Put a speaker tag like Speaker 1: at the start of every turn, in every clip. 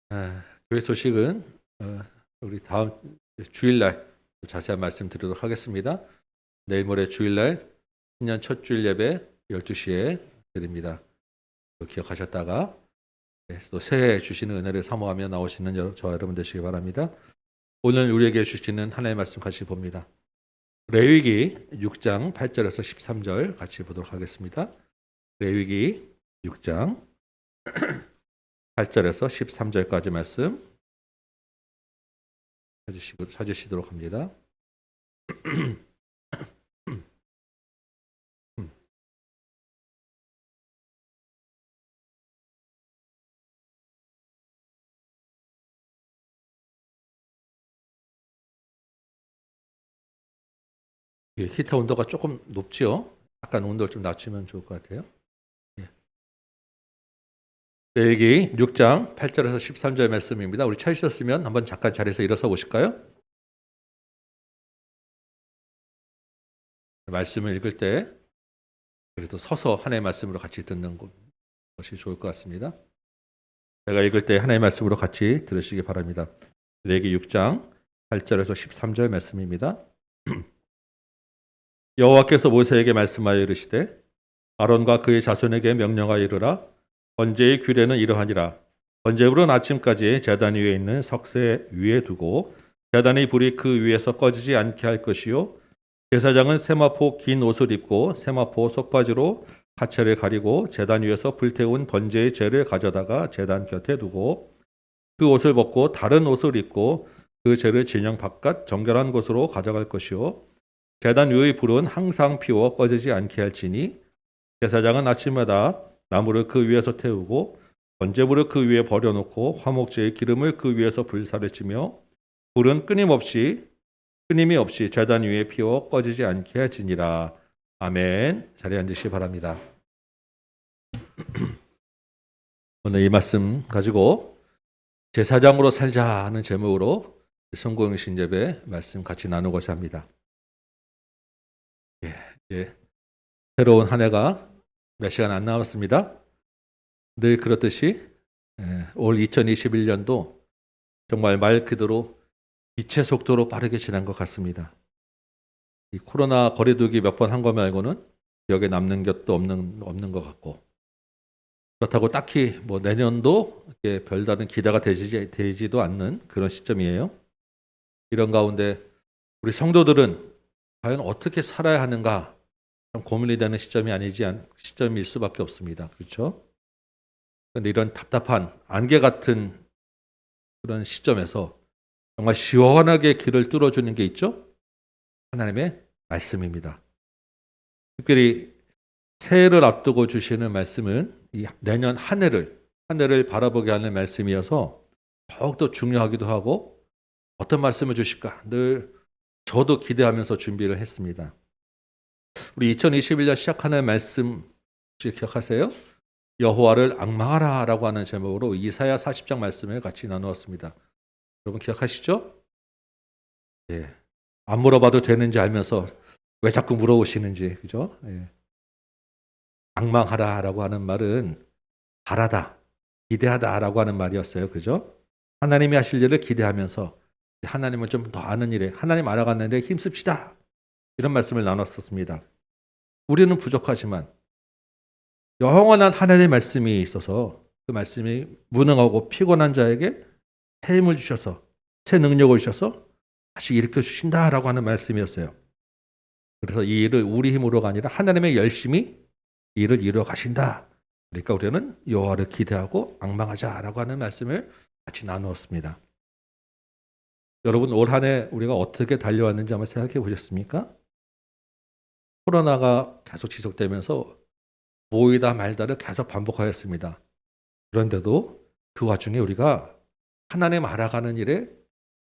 Speaker 1: 교회 소식은 우리 다음 주일날 자세한 말씀 드리도록 하겠습니다. 내일 모레 주일날 신년 첫 주일 예배 12시에 드립니다. 기억하셨다가 또 새해 주시는 은혜를 사모하며 나오시는 저와 여러분 되시기 바랍니다. 오늘 우리에게 주시는 하나님의 말씀 같이 봅니다. 레위기 6장 8절에서 13절 같이 보도록 하겠습니다. 레위기 6장 8절에서 13절까지 말씀 찾으시도록 합니다. 히터 온도가 조금 높지요? 약간 온도를 좀 낮추면 좋을 것 같아요. 레위기 6장 8절에서 13절 말씀입니다. 우리 찾으셨으면 한번 잠깐 자리에서 일어서 보실까요? 말씀을 읽을 때 그래도 서서 하나님의 말씀으로 같이 듣는 것이 좋을 것 같습니다. 제가 읽을 때 하나님의 말씀으로 같이 들으시기 바랍니다. 레위기 6장 8절에서 13절 말씀입니다. 여호와께서 모세에게 말씀하여 이르시되 아론과 그의 자손에게 명령하여 이르라. 번제의 규례는 이러하니라. 번제물은 아침까지 제단 위에 있는 석쇠 위에 두고 제단의 불이 그 위에서 꺼지지 않게 할 것이요, 제사장은 세마포 긴 옷을 입고 세마포 속바지로 하체를 가리고 제단 위에서 불태운 번제의 재를 가져다가 제단 곁에 두고 그 옷을 벗고 다른 옷을 입고 그 재를 진영 바깥 정결한 곳으로 가져갈 것이요, 제단 위의 불은 항상 피워 꺼지지 않게 할지니 제사장은 아침마다 나무를 그 위에서 태우고 번제물을 그 위에 버려놓고 화목제의 기름을 그 위에서 불사를 치며 불은 끊임이 없이 제단 위에 피워 꺼지지 않게 할지니라. 아멘. 자리에 앉으시기 바랍니다. 오늘 이 말씀 가지고 제사장으로 살자 하는 제목으로 성공신 예배 말씀 같이 나누고자 합니다. 새로운 한 해가 몇 시간 안 남았습니다. 늘 그렇듯이 올 2021년도 정말 말 그대로 빛의 속도로 빠르게 지난 것 같습니다. 이 코로나 거리두기 몇 번 한 거 말고는 기억에 남는 것도 없는 것 같고, 그렇다고 딱히 뭐 내년도 별다른 기대가 되지도 않는 그런 시점이에요. 이런 가운데 우리 성도들은 과연 어떻게 살아야 하는가 참 고민이 되는 시점일 수밖에 없습니다. 그렇죠? 그런데 이런 답답한 안개 같은 그런 시점에서 정말 시원하게 길을 뚫어주는 게 있죠? 하나님의 말씀입니다. 특별히 새해를 앞두고 주시는 말씀은 이 내년 한 해를 바라보게 하는 말씀이어서 더욱더 중요하기도 하고, 어떤 말씀을 주실까 늘 저도 기대하면서 준비를 했습니다. 우리 2021년 시작하는 말씀 혹시 기억하세요? 여호와를 앙망하라 라고 하는 제목으로 이사야 40장 말씀을 같이 나누었습니다. 여러분 기억하시죠? 예. 안 물어봐도 되는지 알면서 왜 자꾸 물어보시는지, 그죠? 예. 앙망하라 라고 하는 말은 바라다, 기대하다 라고 하는 말이었어요. 그죠? 하나님이 하실 일을 기대하면서 하나님을 좀 더 아는 일에, 하나님 알아가는 데 힘씁시다. 이런 말씀을 나눴었습니다. 우리는 부족하지만 영원한 하나님의 말씀이 있어서 그 말씀이 무능하고 피곤한 자에게 새 힘을 주셔서 새 능력을 주셔서 다시 일으켜 주신다라고 하는 말씀이었어요. 그래서 이 일을 우리 힘으로가 아니라 하나님의 열심히 이 일을 이루어 가신다. 그러니까 우리는 여호와를 기대하고 앙망하자라고 하는 말씀을 같이 나누었습니다. 여러분 올 한 해 우리가 어떻게 달려왔는지 한번 생각해 보셨습니까? 코로나가 계속 지속되면서 모이다 말다를 계속 반복하였습니다. 그런데도 그 와중에 우리가 하나님 알아가는 일에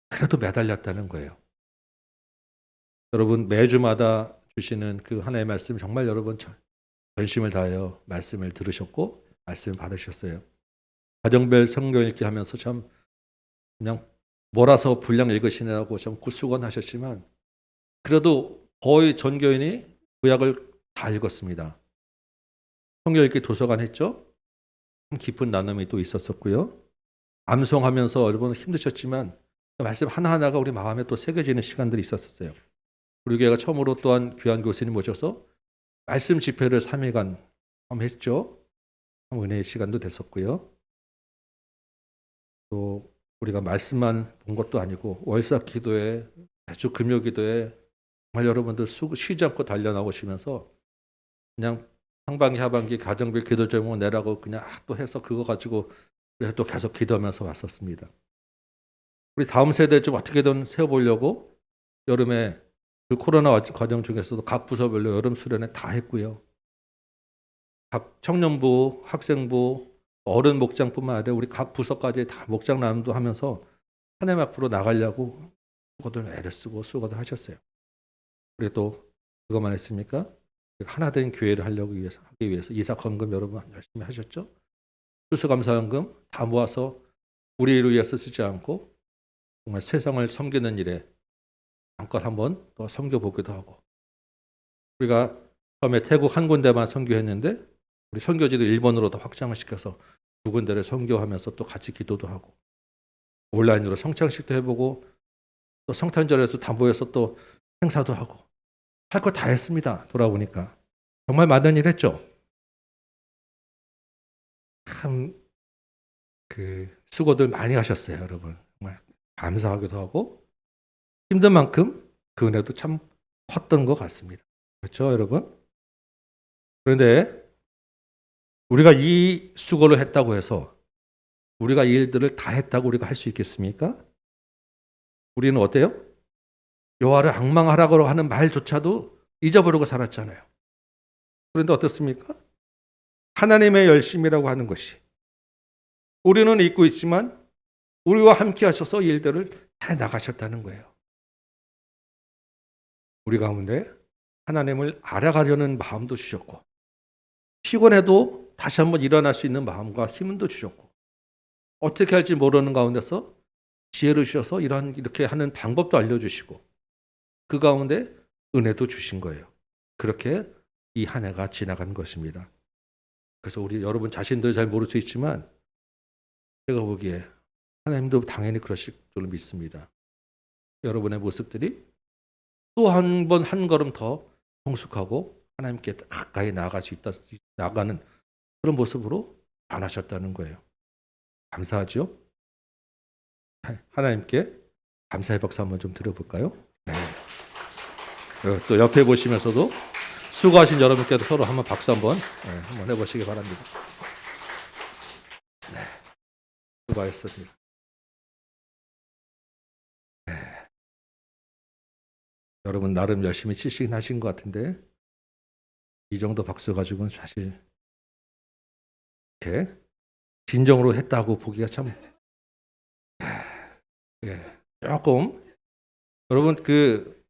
Speaker 1: 그래도 매달렸다는 거예요. 여러분 매주마다 주시는 그 하나님의 말씀 정말 여러분 전심을 다하여 말씀을 들으셨고 말씀을 받으셨어요. 가정별 성경 읽기 하면서 참 그냥 몰아서 분량 읽으시느라고 참 굿수건하셨지만 그래도 거의 전 교인이 구약을 다 읽었습니다. 성경 읽기 도서관 했죠? 깊은 나눔이 또 있었었고요. 암송하면서 여러분 힘드셨지만 그 말씀 하나하나가 우리 마음에 또 새겨지는 시간들이 있었어요. 우리 교회가 처음으로 또한 귀한 교수님 모셔서 말씀 집회를 3일간 했죠. 은혜의 시간도 됐었고요. 또 우리가 말씀만 본 것도 아니고 월사 기도회, 매주 금요 기도회 정말 여러분들 쉬지 않고 달려나오시면서 그냥 상반기 하반기 가정별 기도 제목 내라고 그냥 또 해서 그거 가지고 또 계속 기도하면서 왔었습니다. 우리 다음 세대 좀 어떻게든 세워보려고 여름에 그 코로나 과정 중에서도 각 부서별로 여름 수련회 다 했고요. 각 청년부, 학생부, 어른 목장뿐만 아니라 우리 각 부서까지 다 목장 나눔도 하면서 하나님 앞으로 나가려고 수고들 애를 쓰고 수고들 하셨어요. 우리 또 그것만 했습니까? 하나된 교회를 하기 위해서 이사헌금 여러분 열심히 하셨죠? 추수감사헌금 다 모아서 우리를 위해서 쓰지 않고 정말 세상을 섬기는 일에 잠깐 한번 또 섬겨보기도 하고, 우리가 처음에 태국 한 군데만 선교했는데 우리 선교지도 일본으로도 확장을 시켜서 2군데를 선교하면서 또 같이 기도도 하고, 온라인으로 성창식도 해보고, 또 성탄절에서 다 모여서 또 행사도 하고, 할 거 다 했습니다. 돌아보니까 정말 많은 일 했죠. 참 그 수고들 많이 하셨어요, 여러분. 정말 감사하기도 하고 힘든 만큼 그 은혜도 참 컸던 것 같습니다. 그렇죠, 여러분? 그런데 우리가 이 수고를 했다고 해서 우리가 이 일들을 다 했다고 우리가 할 수 있겠습니까? 우리는 어때요? 여호와를 앙망하라고 하는 말조차도 잊어버리고 살았잖아요. 그런데 어떻습니까? 하나님의 열심이라고 하는 것이 우리는 잊고 있지만 우리와 함께 하셔서 이 일들을 다 나가셨다는 거예요. 우리 가운데 하나님을 알아가려는 마음도 주셨고, 피곤해도 다시 한번 일어날 수 있는 마음과 힘도 주셨고, 어떻게 할지 모르는 가운데서 지혜를 주셔서 이렇게 하는 방법도 알려주시고, 그 가운데 은혜도 주신 거예요. 그렇게 이 한 해가 지나간 것입니다. 그래서 우리 여러분 자신도 잘 모를 수 있지만 제가 보기에 하나님도 당연히 그러실 줄 믿습니다. 여러분의 모습들이 또 한 번 한 걸음 더 성숙하고 하나님께 가까이 나아갈 수 있다, 나가는 그런 모습으로 변하셨다는 거예요. 감사하죠? 하나님께 감사의 박수 한번 좀 드려볼까요? 네. 또 옆에 보시면서도 수고하신 여러분께도 서로 한번 박수 한번 해보시기 바랍니다. 네. 수고하셨습니다. 네. 여러분 나름 열심히 치시긴 하신 것 같은데 이 정도 박수 가지고는 사실 이렇게 진정으로 했다고 보기가 참 조금 여러분 그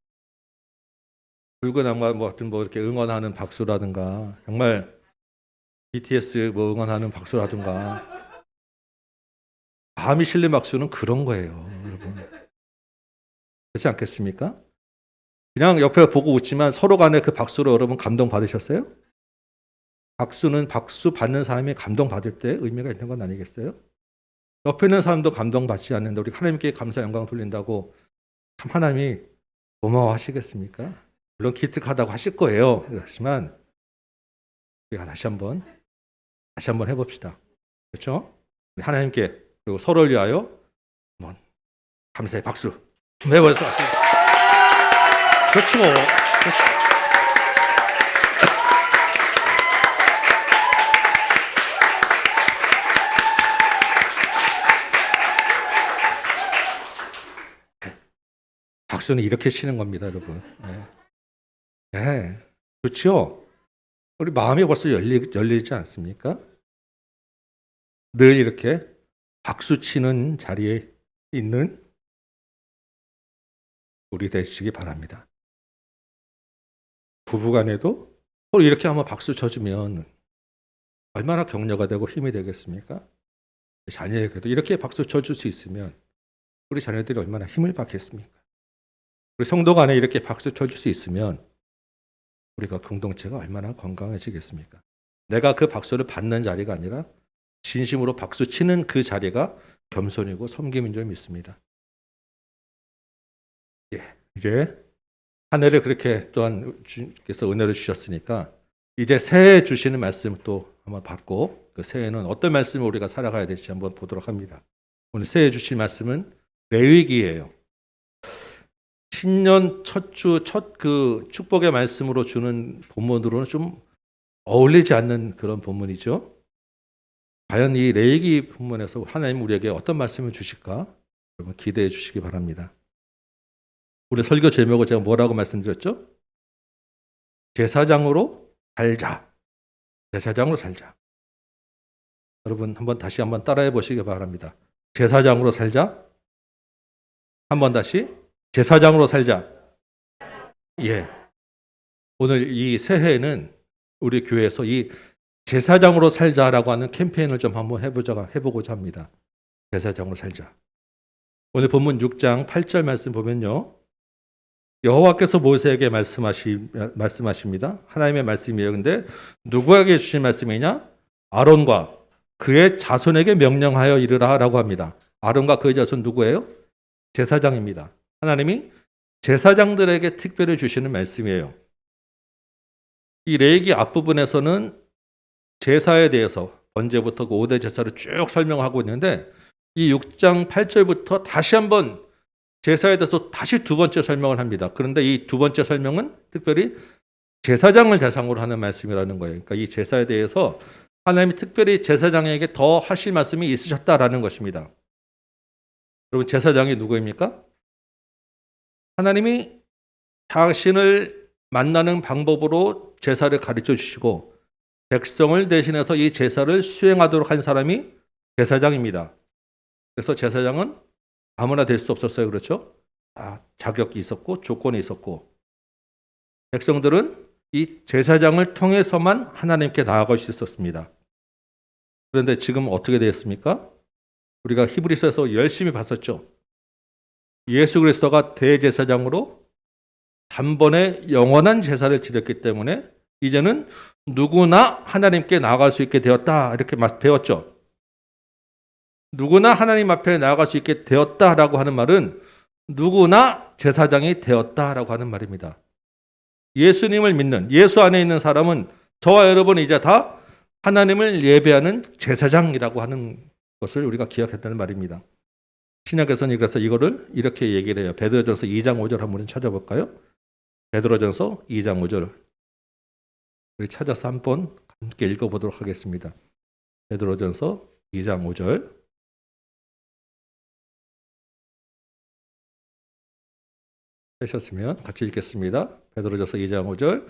Speaker 1: 붉은 악마 뭐 이렇게 응원하는 박수라든가 정말 BTS 뭐 응원하는 박수라든가 마음이 실린 박수는 그런 거예요, 여러분. 그렇지 않겠습니까? 그냥 옆에 보고 웃지만 서로 간에 그 박수로 여러분 감동 받으셨어요? 박수는 박수 받는 사람이 감동 받을 때 의미가 있는 건 아니겠어요? 옆에 있는 사람도 감동 받지 않는데 우리 하나님께 감사 영광 돌린다고 참 하나님이 고마워하시겠습니까? 물론 기특하다고 하실 거예요. 그렇지만 우리가 다시 한번 해봅시다. 그렇죠? 하나님께 그리고 서로를 위하여 한번 감사의 박수 해보겠습니다. 그렇죠. 그렇죠. 박수는 이렇게 치는 겁니다, 여러분. 네. 네. 좋죠? 우리 마음이 벌써 열리지 않습니까? 늘 이렇게 박수 치는 자리에 있는 우리 되시기 바랍니다. 부부간에도 서로 이렇게 한번 박수 쳐주면 얼마나 격려가 되고 힘이 되겠습니까? 자녀에게도 이렇게 박수 쳐줄 수 있으면 우리 자녀들이 얼마나 힘을 받겠습니까? 우리 성도 간에 이렇게 박수 쳐줄 수 있으면 우리가 공동체가 얼마나 건강해지겠습니까? 내가 그 박수를 받는 자리가 아니라 진심으로 박수 치는 그 자리가 겸손이고 섬김인 줄 믿습니다. 예, 이제 한 해를 그렇게 또한 주께서 은혜를 주셨으니까 이제 새해 주시는 말씀 또 한번 받고 그 새해는 어떤 말씀을 우리가 살아가야 될지 한번 보도록 합니다. 오늘 새해 주실 말씀은 레위기예요. 신년 첫 주, 첫 그 축복의 말씀으로 주는 본문으로는 좀 어울리지 않는 그런 본문이죠. 과연 이 레위기 본문에서 하나님 우리에게 어떤 말씀을 주실까? 여러분 기대해 주시기 바랍니다. 우리 설교 제목을 제가 뭐라고 말씀드렸죠? 제사장으로 살자. 제사장으로 살자. 여러분 다시 한번 따라해 보시기 바랍니다. 제사장으로 살자. 한번 다시 제사장으로 살자. 예. 오늘 이 새해에는 우리 교회에서 이 제사장으로 살자라고 하는 캠페인을 좀 한번 해보고자 합니다. 제사장으로 살자. 오늘 본문 6장 8절 말씀 보면요. 여호와께서 모세에게 말씀하십니다. 하나님의 말씀이에요. 근데 누구에게 주신 말씀이냐? 아론과 그의 자손에게 명령하여 이르라라고 합니다. 아론과 그의 자손 누구예요? 제사장입니다. 하나님이 제사장들에게 특별히 주시는 말씀이에요. 이 레위기 앞부분에서는 제사에 대해서 번제부터 그 5대 제사를 쭉 설명하고 있는데 이 6장 8절부터 다시 한번 제사에 대해서 다시 두 번째 설명을 합니다. 그런데 이 두 번째 설명은 특별히 제사장을 대상으로 하는 말씀이라는 거예요. 그러니까 이 제사에 대해서 하나님이 특별히 제사장에게 더 하실 말씀이 있으셨다라는 것입니다. 여러분 제사장이 누구입니까? 하나님이 자신을 만나는 방법으로 제사를 가르쳐 주시고 백성을 대신해서 이 제사를 수행하도록 한 사람이 제사장입니다. 그래서 제사장은 아무나 될 수 없었어요. 그렇죠? 자격이 있었고 조건이 있었고 백성들은 이 제사장을 통해서만 하나님께 나아갈 수 있었습니다. 그런데 지금 어떻게 되었습니까? 우리가 히브리서에서 열심히 봤었죠. 예수 그리스도가 대제사장으로 단번에 영원한 제사를 드렸기 때문에 이제는 누구나 하나님께 나아갈 수 있게 되었다 이렇게 배웠죠. 누구나 하나님 앞에 나아갈 수 있게 되었다라고 하는 말은 누구나 제사장이 되었다라고 하는 말입니다. 예수님을 믿는 예수 안에 있는 사람은 저와 여러분 이제 다 하나님을 예배하는 제사장이라고 하는 것을 우리가 기억했다는 말입니다. 신약에서는 그래서 이거를 이렇게 얘기를 해요. 베드로전서 2장 5절 한번 찾아볼까요? 베드로전서 2장 5절 우리 찾아서 한번 함께 읽어보도록 하겠습니다. 베드로전서 2장 5절 하셨으면 같이 읽겠습니다. 베드로전서 2장 5절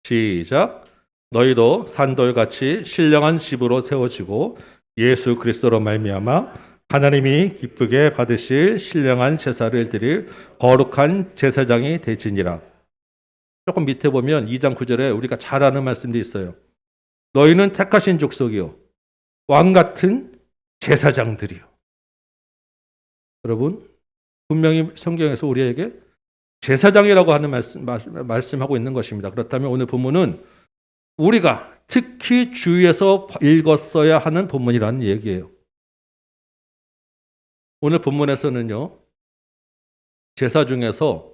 Speaker 1: 시작. 너희도 산돌같이 신령한 집으로 세워지고 예수 그리스도로 말미암아 하나님이 기쁘게 받으실 신령한 제사를 드릴 거룩한 제사장이 되지니라. 조금 밑에 보면 2장 9절에 우리가 잘 아는 말씀도 있어요. 너희는 택하신 족속이요 왕 같은 제사장들이요. 여러분 분명히 성경에서 우리에게 제사장이라고 하는 말씀하고 있는 것입니다. 그렇다면 오늘 본문은 우리가 특히 주의해서 읽었어야 하는 본문이라는 얘기예요. 오늘 본문에서는요. 제사 중에서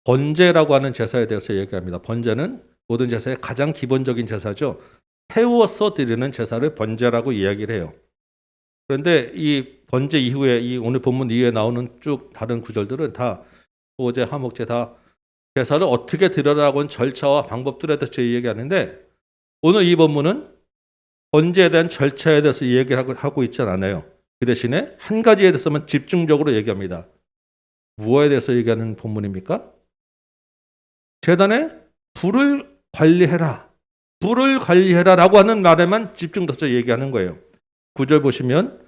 Speaker 1: 번제라고 하는 제사에 대해서 얘기합니다. 번제는 모든 제사의 가장 기본적인 제사죠. 태워서 드리는 제사를 번제라고 이야기를 해요. 그런데 이 번제 이후에 이 오늘 본문 이후에 나오는 쭉 다른 구절들은 다 소제, 화목제 다 제사를 어떻게 드려라고 하는 절차와 방법들에 대해서 얘기하는데 오늘 이 본문은 번제에 대한 절차에 대해서 얘기를 하고 있지 않아요. 그 대신에 한 가지에 대해서만 집중적으로 얘기합니다. 무엇에 대해서 얘기하는 본문입니까? 제단에 불을 관리해라. 불을 관리해라라고 하는 말에만 집중돼서 얘기하는 거예요. 9절 보시면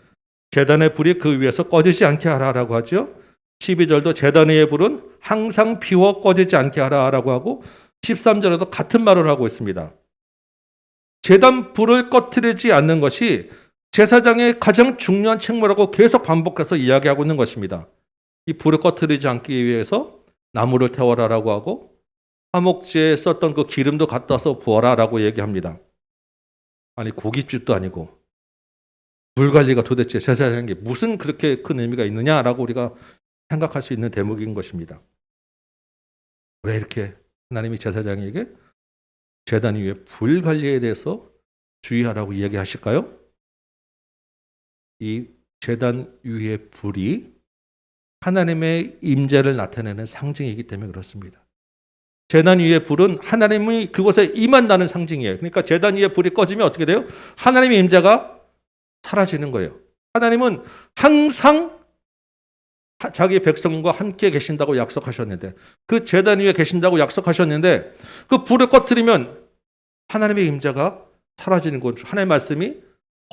Speaker 1: 제단의 불이 그 위에서 꺼지지 않게 하라라고 하죠. 12절도 제단 위의 불은 항상 피워 꺼지지 않게 하라라고 하고 13절에도 같은 말을 하고 있습니다. 제단 불을 꺼뜨리지 않는 것이 제사장의 가장 중요한 책무라고 계속 반복해서 이야기하고 있는 것입니다. 이 불을 꺼뜨리지 않기 위해서 나무를 태워라라고 하고 화목제에 썼던 그 기름도 갖다 서 부어라라고 얘기합니다. 아니 고깃집도 아니고 불 관리가 도대체 제사장인 게 무슨 그렇게 큰 의미가 있느냐라고 우리가 생각할 수 있는 대목인 것입니다. 왜 이렇게 하나님이 제사장에게 제단 위에 불 관리에 대해서 주의하라고 이야기하실까요? 이 제단 위의 불이 하나님의 임재를 나타내는 상징이기 때문에 그렇습니다. 제단 위의 불은 하나님이 그곳에 임한다는 상징이에요. 그러니까 제단 위의 불이 꺼지면 어떻게 돼요? 하나님의 임재가 사라지는 거예요. 하나님은 항상 자기 백성과 함께 계신다고 약속하셨는데, 그 제단 위에 계신다고 약속하셨는데 그 불을 꺼뜨리면 하나님의 임재가 사라지는 것, 하나님의 말씀이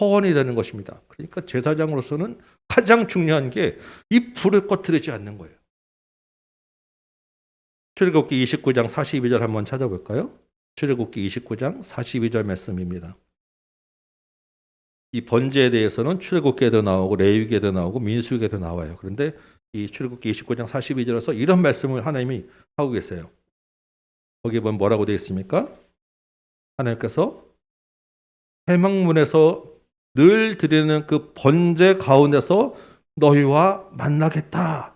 Speaker 1: 허원이 되는 것입니다. 그러니까 제사장으로서는 가장 중요한 게 이 불을 꺼뜨리지 않는 거예요. 출애굽기 29장 42절 한번 찾아볼까요? 출애굽기 29장 42절 말씀입니다. 이 번제에 대해서는 출애굽기에도 나오고 레위기에도 나오고 민수기에도 나와요. 그런데 이 출애굽기 29장 42절에서 이런 말씀을 하나님이 하고 계세요. 거기에 보면 뭐라고 되어 있습니까? 하나님께서 회막문에서 늘 드리는 그 번제 가운데서 너희와 만나겠다.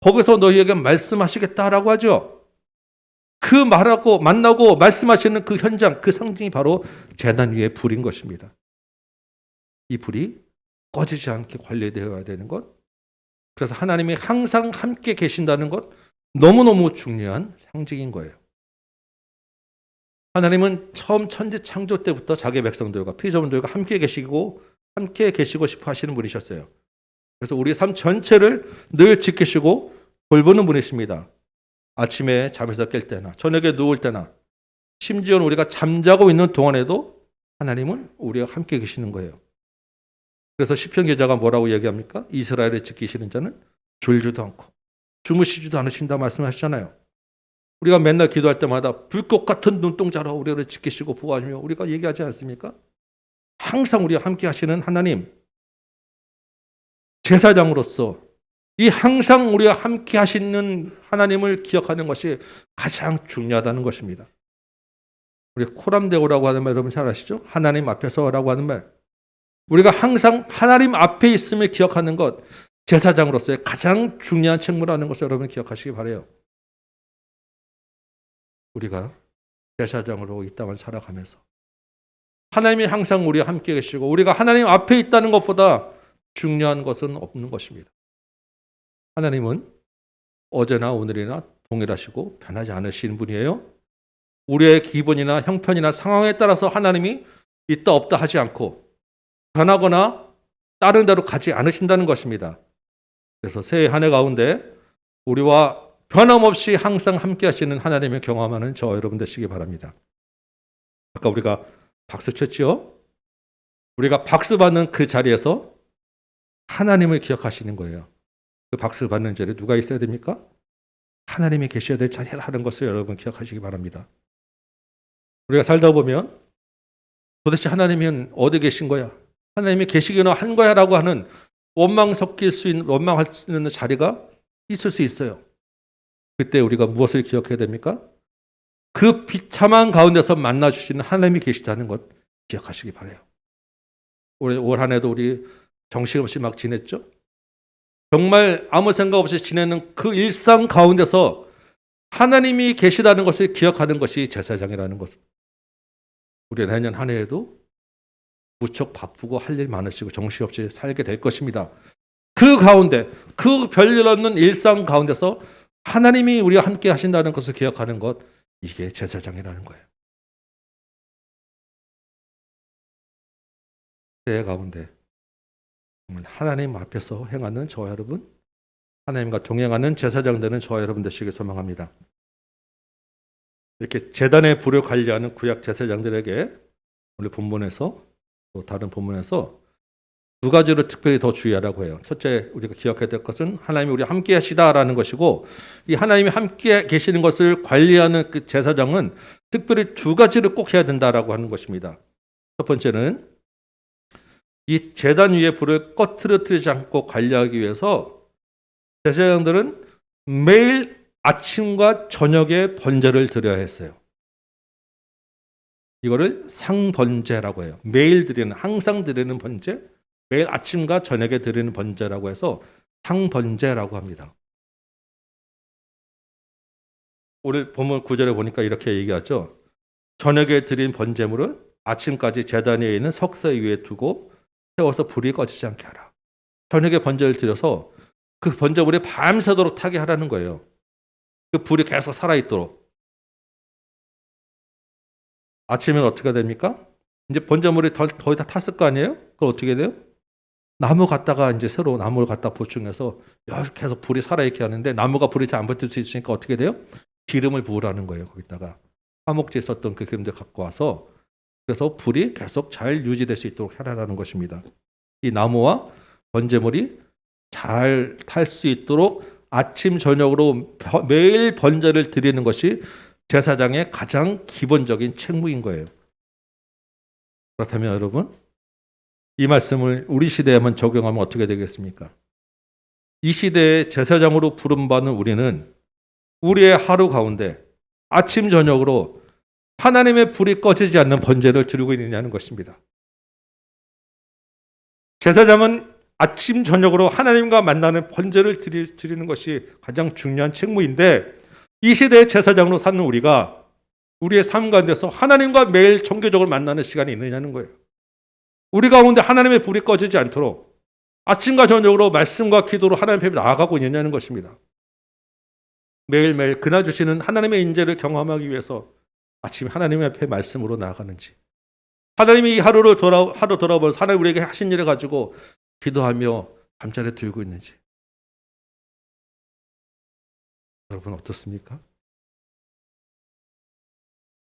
Speaker 1: 거기서 너희에게 말씀하시겠다라고 하죠. 그 말하고 만나고 말씀하시는 그 현장, 그 상징이 바로 제단 위의 불인 것입니다. 이 불이 꺼지지 않게 관리되어야 되는 것. 그래서 하나님이 항상 함께 계신다는 것, 너무너무 중요한 상징인 거예요. 하나님은 처음 천지 창조 때부터 자기 백성들과 피조물들과 함께 계시고 싶어 하시는 분이셨어요. 그래서 우리 삶 전체를 늘 지키시고 돌보는 분이십니다. 아침에 잠에서 깰 때나 저녁에 누울 때나 심지어는 우리가 잠자고 있는 동안에도 하나님은 우리와 함께 계시는 거예요. 그래서 시편 기자가 뭐라고 얘기합니까? 이스라엘을 지키시는 자는 졸지도 않고 주무시지도 않으신다 말씀하시잖아요. 우리가 맨날 기도할 때마다 불꽃 같은 눈동자로 우리를 지키시고 보호하시며 우리가 얘기하지 않습니까? 항상 우리와 함께 하시는 하나님, 제사장으로서 이 항상 우리와 함께 하시는 하나님을 기억하는 것이 가장 중요하다는 것입니다. 우리 코람데오라고 하는 말 여러분 잘 아시죠? 하나님 앞에서라고 하는 말. 우리가 항상 하나님 앞에 있음을 기억하는 것, 제사장으로서의 가장 중요한 책무라는 것을 여러분 기억하시기 바라요. 우리가 제사장으로 이 땅을 살아가면서 하나님이 항상 우리와 함께 계시고 우리가 하나님 앞에 있다는 것보다 중요한 것은 없는 것입니다. 하나님은 어제나 오늘이나 동일하시고 변하지 않으신 분이에요. 우리의 기분이나 형편이나 상황에 따라서 하나님이 있다 없다 하지 않고 변하거나 다른 데로 가지 않으신다는 것입니다. 그래서 새해 한 해 가운데 우리와 변함없이 항상 함께 하시는 하나님을 경험하는 저와 여러분 되시기 바랍니다. 아까 우리가 박수 쳤죠? 우리가 박수 받는 그 자리에서 하나님을 기억하시는 거예요. 그 박수 받는 자리에 누가 있어야 됩니까? 하나님이 계셔야 될 자리라는 것을 여러분 기억하시기 바랍니다. 우리가 살다 보면 도대체 하나님은 어디 계신 거야? 하나님이 계시기는 한 거야 라고 하는 원망할 수 있는 자리가 있을 수 있어요. 그때 우리가 무엇을 기억해야 됩니까? 그 비참한 가운데서 만나주시는 하나님이 계시다는 것 기억하시기 바라요. 올 한 해도 우리 정신없이 막 지냈죠? 정말 아무 생각 없이 지내는 그 일상 가운데서 하나님이 계시다는 것을 기억하는 것이 제사장이라는 것. 우리 내년 한 해에도 무척 바쁘고 할 일 많으시고 정신없이 살게 될 것입니다. 그 가운데, 그 별일 없는 일상 가운데서 하나님이 우리와 함께 하신다는 것을 기억하는 것, 이게 제사장이라는 거예요. 새해 가운데 하나님 앞에서 행하는 저와 여러분, 하나님과 동행하는 제사장 되는 저와 여러분 되시길 소망합니다. 이렇게 제단의 불을 관리하는 구약 제사장들에게 오늘 본문에서 또 다른 본문에서 두 가지로 특별히 더 주의하라고 해요. 첫째, 우리가 기억해야 될 것은 하나님이 우리와 함께 하시다라는 것이고, 이 하나님이 함께 계시는 것을 관리하는 그 제사장은 특별히 두 가지를 꼭 해야 된다라고 하는 것입니다. 첫 번째는 이 제단 위에 불을 꺼트려뜨리지 않고 관리하기 위해서 제사장들은 매일 아침과 저녁에 번제를 드려야 했어요. 이거를 상번제라고 해요. 매일 드리는, 항상 드리는 번제, 매일 아침과 저녁에 드리는 번제라고 해서 상번제라고 합니다. 오늘 본문 9절에 보니까 이렇게 얘기하죠. 저녁에 드린 번제물을 아침까지 제단 위에 있는 석쇠 위에 두고 세워서 불이 꺼지지 않게 하라. 저녁에 번제를 드려서 그 번제물이 밤새도록 타게 하라는 거예요. 그 불이 계속 살아있도록. 아침에는 어떻게 됩니까? 이제 번제물이 거의 다 탔을 거 아니에요? 그럼 어떻게 돼요? 나무 갖다가 이제 새로 나무를 갖다 보충해서 계속 불이 살아있게 하는데 나무가 불이 잘 안 버틸 수 있으니까 어떻게 돼요? 기름을 부으라는 거예요. 거기다가 화목지에 썼던 그 기름들 갖고 와서 그래서 불이 계속 잘 유지될 수 있도록 해라라는 것입니다. 이 나무와 번제물이 잘 탈 수 있도록 아침 저녁으로 매일 번제를 드리는 것이 제사장의 가장 기본적인 책무인 거예요. 그렇다면 여러분, 이 말씀을 우리 시대에만 적용하면 어떻게 되겠습니까? 이 시대의 제사장으로 부름받는 우리는 우리의 하루 가운데 아침 저녁으로 하나님의 불이 꺼지지 않는 번제를 드리고 있느냐는 것입니다. 제사장은 아침 저녁으로 하나님과 만나는 번제를 드리는 것이 가장 중요한 책무인데 이 시대의 제사장으로 사는 우리가 우리의 삶 가운데서 하나님과 매일 정교적으로 만나는 시간이 있느냐는 거예요. 우리 가운데 하나님의 불이 꺼지지 않도록 아침과 저녁으로 말씀과 기도로 하나님 앞에 나아가고 있느냐는 것입니다. 매일매일 그나 주시는 하나님의 인재를 경험하기 위해서 아침 하나님 앞에 말씀으로 나아가는지, 하나님이 이 하루 돌아보면서 하나님 우리에게 하신 일을 가지고 기도하며 잠자리에 들고 있는지. 여러분 어떻습니까?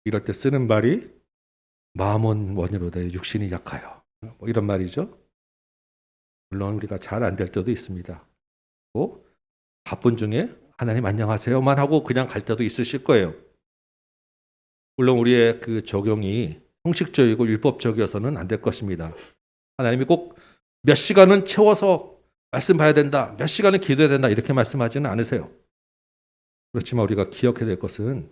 Speaker 1: 이럴 때 쓰는 말이 마음은 원이로되 육신이 약하여, 뭐 이런 말이죠. 물론 우리가 잘 안 될 때도 있습니다. 또 바쁜 중에 하나님 안녕하세요만 하고 그냥 갈 때도 있으실 거예요. 물론 우리의 그 적용이 형식적이고 율법적이어서는 안 될 것입니다. 하나님이 꼭 몇 시간은 채워서 말씀 봐야 된다, 몇 시간은 기도해야 된다 이렇게 말씀하지는 않으세요. 그렇지만 우리가 기억해야 될 것은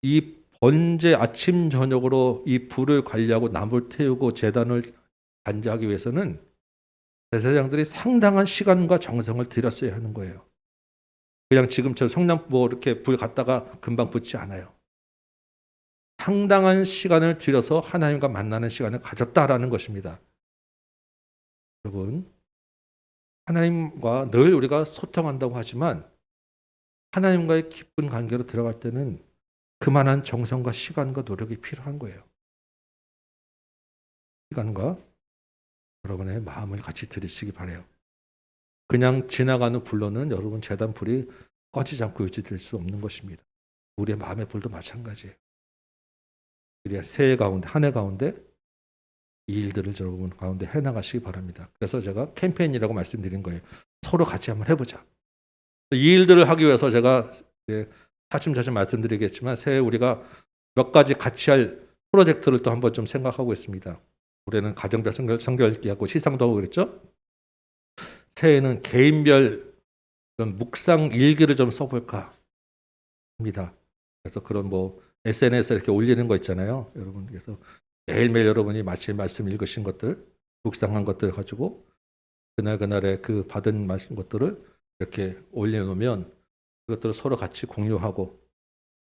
Speaker 1: 이 번제 아침 저녁으로 이 불을 관리하고 나무를 태우고 제단을 관리하기 위해서는 제사장들이 상당한 시간과 정성을 들였어야 하는 거예요. 그냥 지금처럼 성냥 이렇게 불 갖다가 금방 붙지 않아요. 상당한 시간을 들여서 하나님과 만나는 시간을 가졌다라는 것입니다. 여러분, 하나님과 늘 우리가 소통한다고 하지만 하나님과의 깊은 관계로 들어갈 때는 그만한 정성과 시간과 노력이 필요한 거예요. 시간과 여러분의 마음을 같이 들이시기 바라요. 그냥 지나가는 불로는 여러분 제단 불이 꺼지지 않고 유지될 수 없는 것입니다. 우리의 마음의 불도 마찬가지예요. 우리의 새해 가운데, 한 해 가운데 이 일들을 여러분 가운데 해나가시기 바랍니다. 그래서 제가 캠페인이라고 말씀드린 거예요. 서로 같이 한번 해보자. 이 일들을 하기 위해서 제가 차츰차츰 말씀드리겠지만 새해 우리가 몇 가지 같이 할 프로젝트를 또 한번 좀 생각하고 있습니다. 올해는 가정별 성경 읽기하고 시상도 하고 그랬죠. 새해에는 개인별 묵상 일기를 좀 써볼까 합니다. 그래서 그런 SNS에 이렇게 올리는 거 있잖아요. 여러분, 그래서 매일매일 여러분이 마치 말씀 읽으신 것들, 묵상한 것들 가지고 그날그날의 그 받은 말씀 것들을 이렇게 올려놓으면 그것들을 서로 같이 공유하고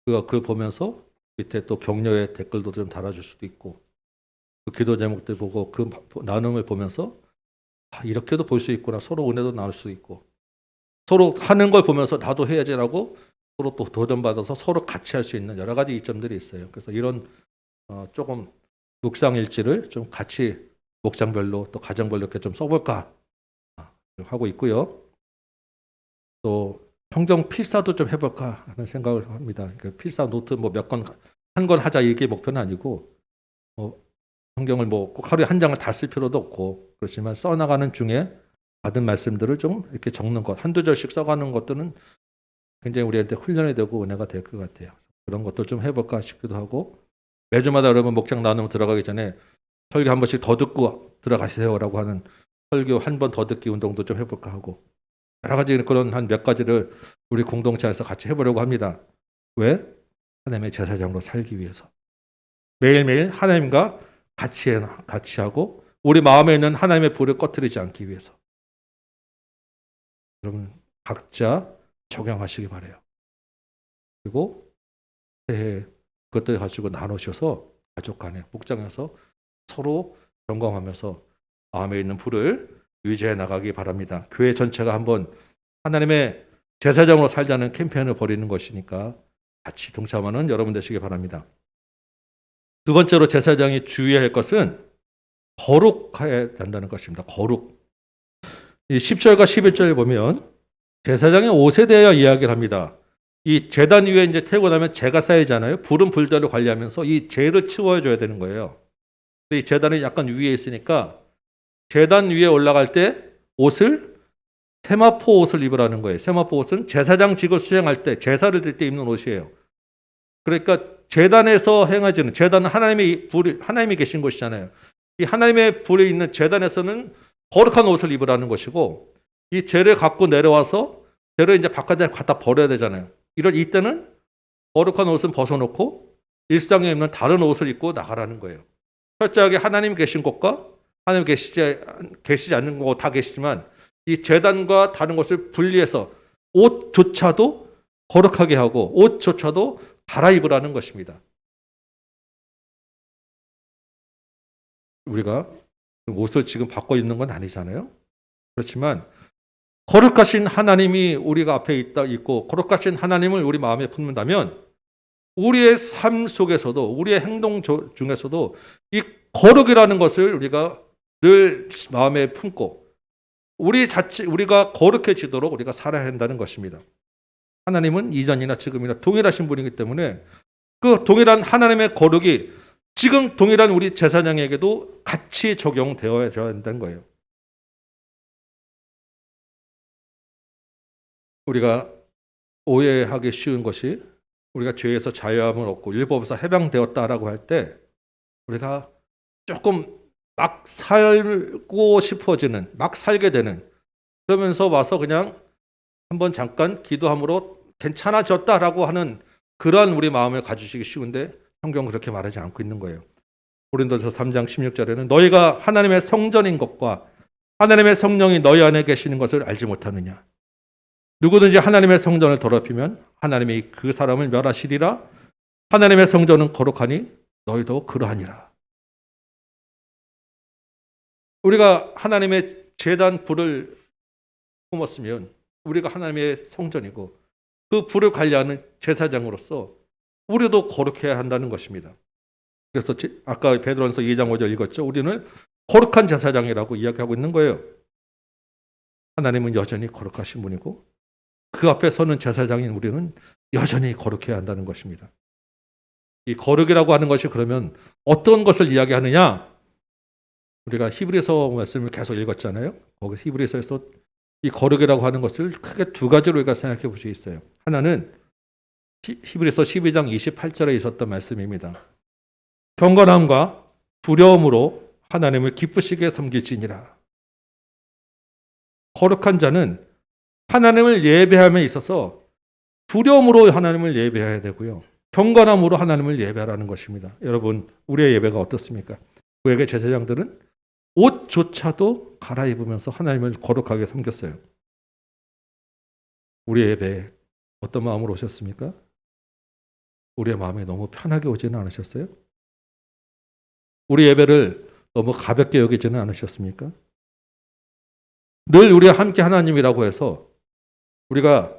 Speaker 1: 그걸 보면서 밑에 또 격려의 댓글도 좀 달아줄 수도 있고 그 기도 제목들 보고 그 나눔을 보면서 이렇게도 볼 수 있구나, 서로 은혜도 나올 수 있고 서로 하는 걸 보면서 나도 해야지라고 서로 또 도전받아서 서로 같이 할 수 있는 여러 가지 이점들이 있어요. 그래서 이런 조금 묵상일지를 좀 같이 목장별로 또 가정별로 이렇게 좀 써볼까 하고 있고요. 또 성경 필사도 좀 해볼까 하는 생각을 합니다. 그러니까 필사 노트 몇 권, 한 권 하자 이게 목표는 아니고 성경을 꼭 하루에 한 장을 다 쓸 필요도 없고 그렇지만 써나가는 중에 받은 말씀들을 좀 이렇게 적는 것, 한두 절씩 써가는 것들은 굉장히 우리한테 훈련이 되고 은혜가 될 것 같아요. 그런 것도 좀 해볼까 싶기도 하고 매주마다 여러분 목장 나눔 들어가기 전에 설교 한 번씩 더 듣고 들어가세요라고 하는 설교 한 번 더 듣기 운동도 좀 해볼까 하고 여러 가지 그런 한 몇 가지를 우리 공동체 안에서 같이 해보려고 합니다. 왜? 하나님의 제사장으로 살기 위해서 매일매일 하나님과 같이 하고 우리 마음에 있는 하나님의 불을 꺼뜨리지 않기 위해서. 여러분 각자 적용하시기 바래요. 그리고 새해 그것들 가지고 나누셔서 가족 간에 목장에서 서로 점검하면서 마음에 있는 불을 유지해 나가기 바랍니다. 교회 전체가 한번 하나님의 제사장으로 살자는 캠페인을 벌이는 것이니까 같이 동참하는 여러분 되시기 바랍니다. 두 번째로 제사장이 주의해야 할 것은 거룩해야 된다는 것입니다. 거룩. 이 10절과 11절을 보면 제사장의 옷에 대하여 이야기를 합니다. 이 제단 위에 이제 태우고 나면 재가 쌓이잖아요. 불은 불대로 관리하면서 이 재를 치워줘야 되는 거예요. 이 제단이 약간 위에 있으니까 제단 위에 올라갈 때 옷을 세마포 옷을 입으라는 거예요. 세마포 옷은 제사장직을 수행할 때 제사를 드릴 때 입는 옷이에요. 그러니까 제단에서 행하지는 제단은 하나님이 계신 곳이잖아요. 이 하나님의 불이 있는 제단에서는 거룩한 옷을 입으라는 것이고 이 재를 갖고 내려와서 재를 이제 바깥에 갖다 버려야 되잖아요. 이때는 거룩한 옷은 벗어놓고 일상에 입는 다른 옷을 입고 나가라는 거예요. 철저하게 하나님 계신 곳과 하나님 계시지 않는 곳 다 계시지만 이 제단과 다른 것을 분리해서 옷조차도 거룩하게 하고 옷조차도 갈아입으라는 것입니다. 우리가 옷을 지금 바꿔 입는 건 아니잖아요. 그렇지만 거룩하신 하나님이 우리가 앞에 있고 거룩하신 하나님을 우리 마음에 품는다면 우리의 삶 속에서도 우리의 행동 중에서도 이 거룩이라는 것을 우리가 늘 마음에 품고 우리가 거룩해지도록 우리가 살아야 한다는 것입니다. 하나님은 이전이나 지금이나 동일하신 분이기 때문에 그 동일한 하나님의 거룩이 지금 동일한 우리 제사장에게도 같이 적용되어야 한다는 거예요. 우리가 오해하기 쉬운 것이 우리가 죄에서 자유함을 얻고 율법에서 해방되었다라고 할 때 우리가 조금 막 살고 싶어지는, 막 살게 되는, 그러면서 와서 그냥 한번 잠깐 기도함으로 괜찮아졌다라고 하는 그러한 우리 마음을 가지시기 쉬운데 성경은 그렇게 말하지 않고 있는 거예요. 고린도서 3장 16절에는 너희가 하나님의 성전인 것과 하나님의 성령이 너희 안에 계시는 것을 알지 못하느냐. 누구든지 하나님의 성전을 더럽히면 하나님이 그 사람을 멸하시리라. 하나님의 성전은 거룩하니 너희도 그러하니라. 우리가 하나님의 제단 불을 품었으면 우리가 하나님의 성전이고 그 불을 관리하는 제사장으로서 우리도 거룩해야 한다는 것입니다. 그래서 아까 베드로전서 2장 5절 읽었죠. 우리는 거룩한 제사장이라고 이야기하고 있는 거예요. 하나님은 여전히 거룩하신 분이고 그 앞에 서는 제사장인 우리는 여전히 거룩해야 한다는 것입니다. 이 거룩이라고 하는 것이 그러면 어떤 것을 이야기하느냐? 우리가 히브리서 말씀을 계속 읽었잖아요. 거기 히브리서에서 이 거룩이라고 하는 것을 크게 두 가지로 우리가 생각해 볼 수 있어요. 하나는 히브리서 12장 28절에 있었던 말씀입니다. 경건함과 두려움으로 하나님을 기쁘시게 섬길지니라. 거룩한 자는 하나님을 예배함에 있어서 두려움으로 하나님을 예배해야 되고요. 경건함으로 하나님을 예배하라는 것입니다. 여러분, 우리의 예배가 어떻습니까? 우리에게 제사장들은 옷조차도 갈아입으면서 하나님을 거룩하게 섬겼어요. 우리의 예배에 어떤 마음으로 오셨습니까? 우리의 마음이 너무 편하게 오지는 않으셨어요? 우리 예배를 너무 가볍게 여기지는 않으셨습니까? 늘 우리와 함께 하나님이라고 해서 우리가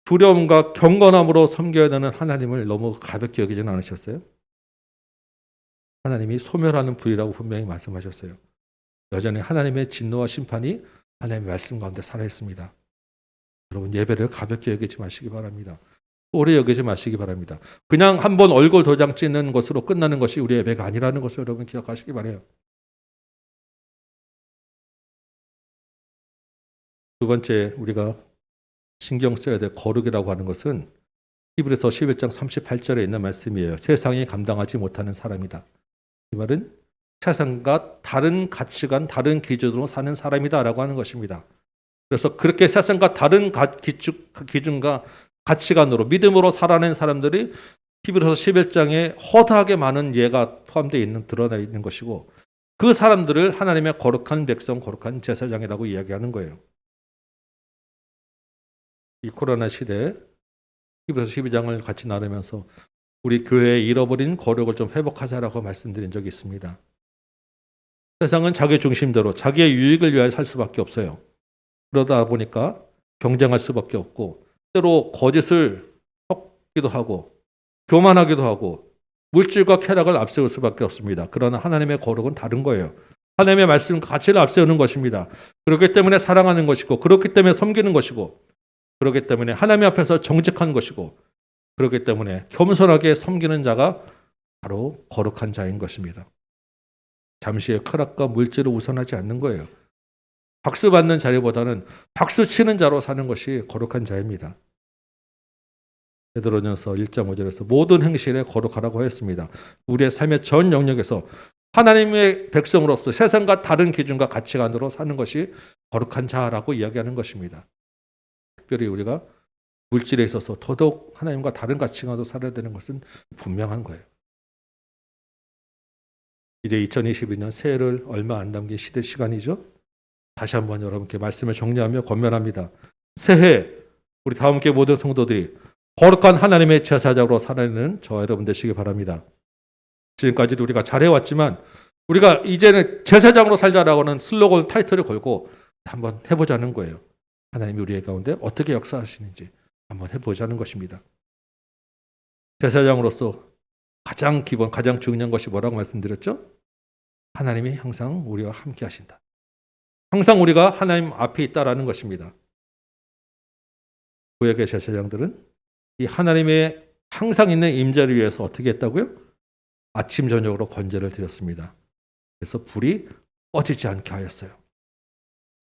Speaker 1: 두려움과 경건함으로 섬겨야 되는 하나님을 너무 가볍게 여기지는 않으셨어요? 하나님이 소멸하는 불이라고 분명히 말씀하셨어요. 여전히 하나님의 진노와 심판이 하나님의 말씀 가운데 살아있습니다. 여러분, 예배를 가볍게 여기지 마시기 바랍니다. 오래 여기지 마시기 바랍니다. 그냥 한번 얼굴 도장 찍는 것으로 끝나는 것이 우리 예배가 아니라는 것을 여러분 기억하시기 바라요. 두 번째 우리가 신경 써야 될 거룩이라고 하는 것은 히브리서 11장 38절에 있는 말씀이에요. 세상이 감당하지 못하는 사람이다. 이 말은 세상과 다른 가치관, 다른 기준으로 사는 사람이다라고 하는 것입니다. 그래서 그렇게 세상과 다른 기준과 가치관으로 믿음으로 살아낸 사람들이 히브리서 11장에 허다하게 많은 예가 포함되어 있는 드러나 있는 것이고 그 사람들을 하나님의 거룩한 백성, 거룩한 제사장이라고 이야기하는 거예요. 이 코로나 시대에 히브리서 12장을 같이 나누면서 우리 교회의 잃어버린 거룩을 좀 회복하자라고 말씀드린 적이 있습니다. 세상은 자기 중심대로 자기의 유익을 위하여 살 수밖에 없어요. 그러다 보니까 경쟁할 수밖에 없고 때로 거짓을 섞기도 하고 교만하기도 하고 물질과 쾌락을 앞세울 수밖에 없습니다. 그러나 하나님의 거룩은 다른 거예요. 하나님의 말씀 가치를 앞세우는 것입니다. 그렇기 때문에 사랑하는 것이고 그렇기 때문에 섬기는 것이고 그렇기 때문에 하나님 앞에서 정직한 것이고 그렇기 때문에 겸손하게 섬기는 자가 바로 거룩한 자인 것입니다. 잠시의 쾌락과 물질을 우선하지 않는 거예요. 박수 받는 자리보다는 박수 치는 자로 사는 것이 거룩한 자입니다. 베드로전서 1장 5절에서 모든 행실에 거룩하라고 하였습니다. 우리의 삶의 전 영역에서 하나님의 백성으로서 세상과 다른 기준과 가치관으로 사는 것이 거룩한 자라고 이야기하는 것입니다. 특별히 우리가 물질에 있어서 더더욱 하나님과 다른 가치관으로 살아야 되는 것은 분명한 거예요. 이제 2022년 새해를 얼마 안 남긴 시간이죠. 다시 한번 여러분께 말씀을 정리하며 권면합니다. 새해 우리 다 함께 모든 성도들이 거룩한 하나님의 제사장으로 살아내는 저와 여러분 되시기 바랍니다. 지금까지도 우리가 잘해왔지만 우리가 이제는 제사장으로 살자라고는 슬로건 타이틀을 걸고 한번 해보자는 거예요. 하나님이 우리의 가운데 어떻게 역사하시는지 한번 해보자는 것입니다. 제사장으로서 가장 기본, 가장 중요한 것이 뭐라고 말씀드렸죠? 하나님이 항상 우리와 함께 하신다. 항상 우리가 하나님 앞에 있다라는 것입니다. 구약의 제사장들은 이 하나님의 항상 있는 임재를 위해서 어떻게 했다고요? 아침 저녁으로 번제를 드렸습니다. 그래서 불이 꺼지지 않게 하였어요.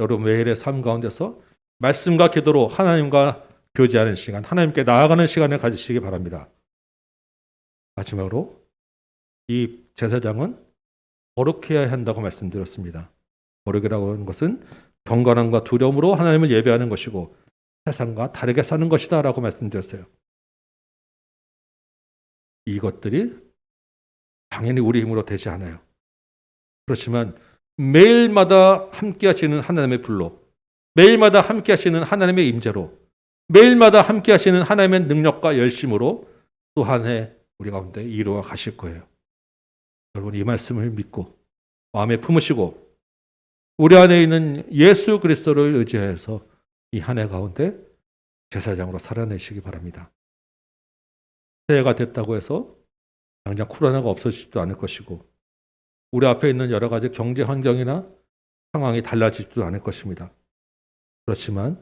Speaker 1: 여러분 매일의 삶 가운데서 말씀과 기도로 하나님과 교제하는 시간, 하나님께 나아가는 시간을 가지시기 바랍니다. 마지막으로 이 제사장은 거룩해야 한다고 말씀드렸습니다. 거룩이라고 하는 것은 경건함과 두려움으로 하나님을 예배하는 것이고 세상과 다르게 사는 것이다 라고 말씀드렸어요. 이것들이 당연히 우리 힘으로 되지 않아요. 그렇지만 매일마다 함께 하시는 하나님의 불로, 매일마다 함께 하시는 하나님의 임재로, 매일마다 함께 하시는 하나님의 능력과 열심으로 또 한 해 우리 가운데 이루어 가실 거예요. 여러분 이 말씀을 믿고 마음에 품으시고 우리 안에 있는 예수 그리스도를 의지해서 이 한 해 가운데 제사장으로 살아내시기 바랍니다. 새해가 됐다고 해서 당장 코로나가 없어지지도 않을 것이고 우리 앞에 있는 여러 가지 경제 환경이나 상황이 달라지지도 않을 것입니다. 그렇지만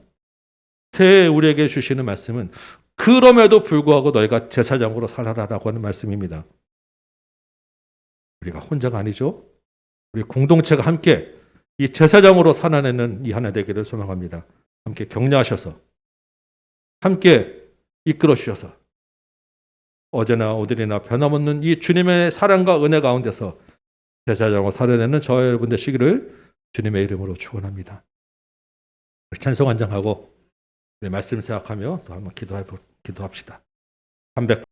Speaker 1: 새해 우리에게 주시는 말씀은 그럼에도 불구하고 너희가 제사장으로 살아라라고 하는 말씀입니다. 우리가 혼자가 아니죠. 우리 공동체가 함께 이 제사장으로 살아내는 이 하나 되기를 소망합니다. 함께 격려하셔서 함께 이끌어 주셔서 어제나 오늘이나 변함없는 이 주님의 사랑과 은혜 가운데서 제사장으로 살아내는 저와 여러분 되시기를 주님의 이름으로 축원합니다. 찬송 한장하고 말씀 생각하며 또 한번 기도합시다. 300